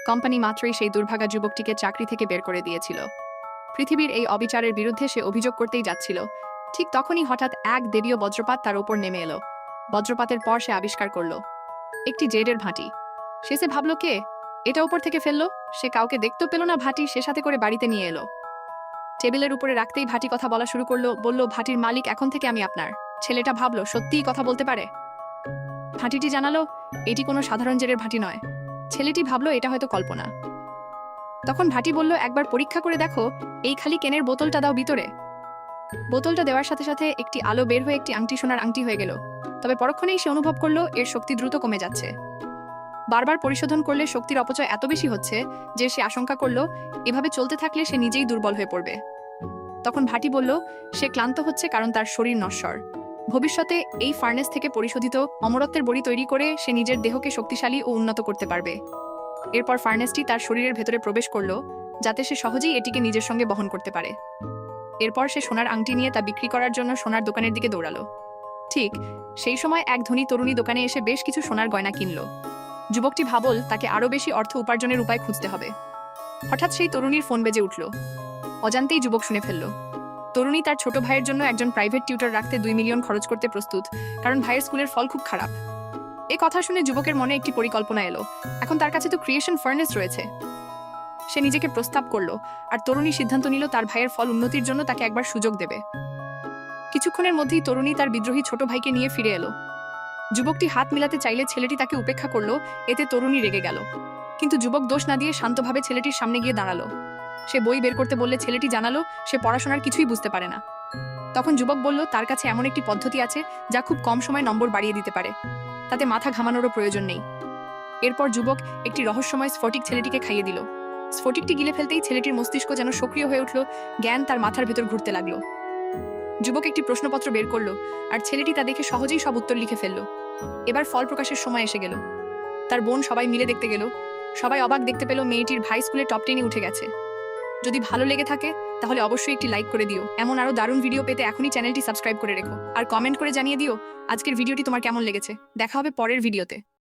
Company মাত্রই সেই দুর্ভাগা যুবকটিকে চাকরি থেকে বের করে দিয়েছিল। পৃথিবীর এই অবিচারের বিরুদ্ধে সে অভিযোগ করতেই যাচ্ছিল। ঠিক তখনই হঠাৎ এক দেবীয় বজ্রপাত তার ওপর নেমে এলো। বজ্রপাতের পর সে আবিষ্কার করলো একটি জেডের ভাঁটি। সে ভাবল কে এটা উপর থেকে ফেললো। সে কাউকে দেখতেও পেল না। ভাঁটি সে সাথে করে বাড়িতে নিয়ে এলো। টেবিলের উপরে রাখতেই ভাঁটি কথা বলা শুরু করলো। বলল, ভাঁটির মালিক এখন থেকে আমি আপনার। ছেলেটা ভাবলো সত্যিই কথা বলতে পারে। ভাঁটিটি জানালো এটি কোনো সাধারণ জেডের ভাঁটি নয়। ছেলেটি ভাবলো এটা হয়তো কল্পনা। তখন ভাঁটি বলল, একবার পরীক্ষা করে দেখো, এই খালি কেনের বোতলটা দাও ভিতরে। বোতলটা দেওয়ার সাথে সাথে একটি আলো বের হয়ে একটি আংটি, সোনার আংটি হয়ে গেল। তবে পরক্ষণেই সে অনুভব করলো এর শক্তি দ্রুত কমে যাচ্ছে। বারবার পরিশোধন করলে শক্তির অপচয় এত বেশি হচ্ছে যে সে আশঙ্কা করলো এভাবে চলতে থাকলে সে নিজেই দুর্বল হয়ে পড়বে। তখন ভাঁটি বলল, সে ক্লান্ত হচ্ছে কারণ তার শরীর নশ্বর। ভবিষ্যতে এই ফার্নেস থেকে পরিশোধিত অমরত্বের বড়ি তৈরি করে সে নিজের দেহকে শক্তিশালী ও উন্নত করতে পারবে। এরপর ফার্নেসটি তার শরীরের ভেতরে প্রবেশ করলো, যাতে সে সহজেই এটিকে নিজের সঙ্গে বহন করতে পারে। এরপর সে সোনার আংটি নিয়ে তা বিক্রি করার জন্য সোনার দোকানের দিকে দৌড়ালো। ঠিক সেই সময় এক ধনী তরুণী দোকানে এসে বেশ কিছু সোনার গয়না কিনল। যুবকটি ভাবল তাকে আরও বেশি অর্থ উপার্জনের উপায় খুঁজতে হবে। হঠাৎ সেই তরুণীর ফোন বেজে উঠল। অজান্তেই যুবক শুনে ফেলল। তরুণী তার ছোট ভাইয়ের জন্য একজন প্রাইভেট টিউটর রাখতে 2 মিলিয়ন খরচ করতে প্রস্তুত, কারণ ভাইয়ের স্কুলের ফল খুব খারাপ। এ কথা শুনে যুবকের মনে একটি পরিকল্পনা এলো। এখন তার কাছে তো ক্রিয়েশন ফার্নেস রয়েছে। সে নিজেকে প্রস্তাব করলো, আর তরুণী সিদ্ধান্ত নিল তার ভাইয়ের ফল উন্নতির জন্য তাকে একবার সুযোগ দেবে। কিছুক্ষণের মধ্যেই তরুণী তার বিদ্রোহী ছোট ভাইকে নিয়ে ফিরে এলো। যুবকটি হাত মিলাতে চাইলে ছেলেটি তাকে উপেক্ষা করলো। এতে তরুণী রেগে গেল, কিন্তু যুবক দোষ না দিয়ে শান্তভাবে ছেলেটির সামনে গিয়ে দাঁড়ালো। সে বই বের করতে বললে ছেলেটি জানালো সে পড়াশোনার কিছুই বুঝতে পারে না। তখন যুবক বলল তার কাছে এমন একটি পদ্ধতি আছে যা খুব কম সময় নম্বর বাড়িয়ে দিতে পারে, তাতে মাথা ঘামানোরও প্রয়োজন নেই। এরপর যুবক একটি রহস্যময় স্ফটিক ছেলেটিকে খাইয়ে দিল। স্ফটিকটি গিলে ফেলতেই ছেলেটির মস্তিষ্ক যেন সক্রিয় হয়ে উঠল। জ্ঞান তার মাথার ভেতর ঘুরতে লাগলো। যুবক একটি প্রশ্নপত্র বের করলো, আর ছেলেটি তা দেখে সহজেই সব উত্তর লিখে ফেলল। এবার ফল প্রকাশের সময় এসে গেল। তার বোন সবাই মিলে দেখতে গেল। সবাই অবাক দেখতে পেল মেয়েটির ভাই স্কুলে টপ 10-এ উঠে গেছে। যদি ভালো লেগে থাকে তাহলে অবশ্যই একটি লাইক করে দিও। এমন আরো দারুণ ভিডিও পেতে এখনই চ্যানেলটি সাবস্ক্রাইব করে রেখো, আর কমেন্ট করে জানিয়ে দিও আজকের ভিডিওটি তোমার কেমন লেগেছে। দেখা হবে পরের ভিডিওতে।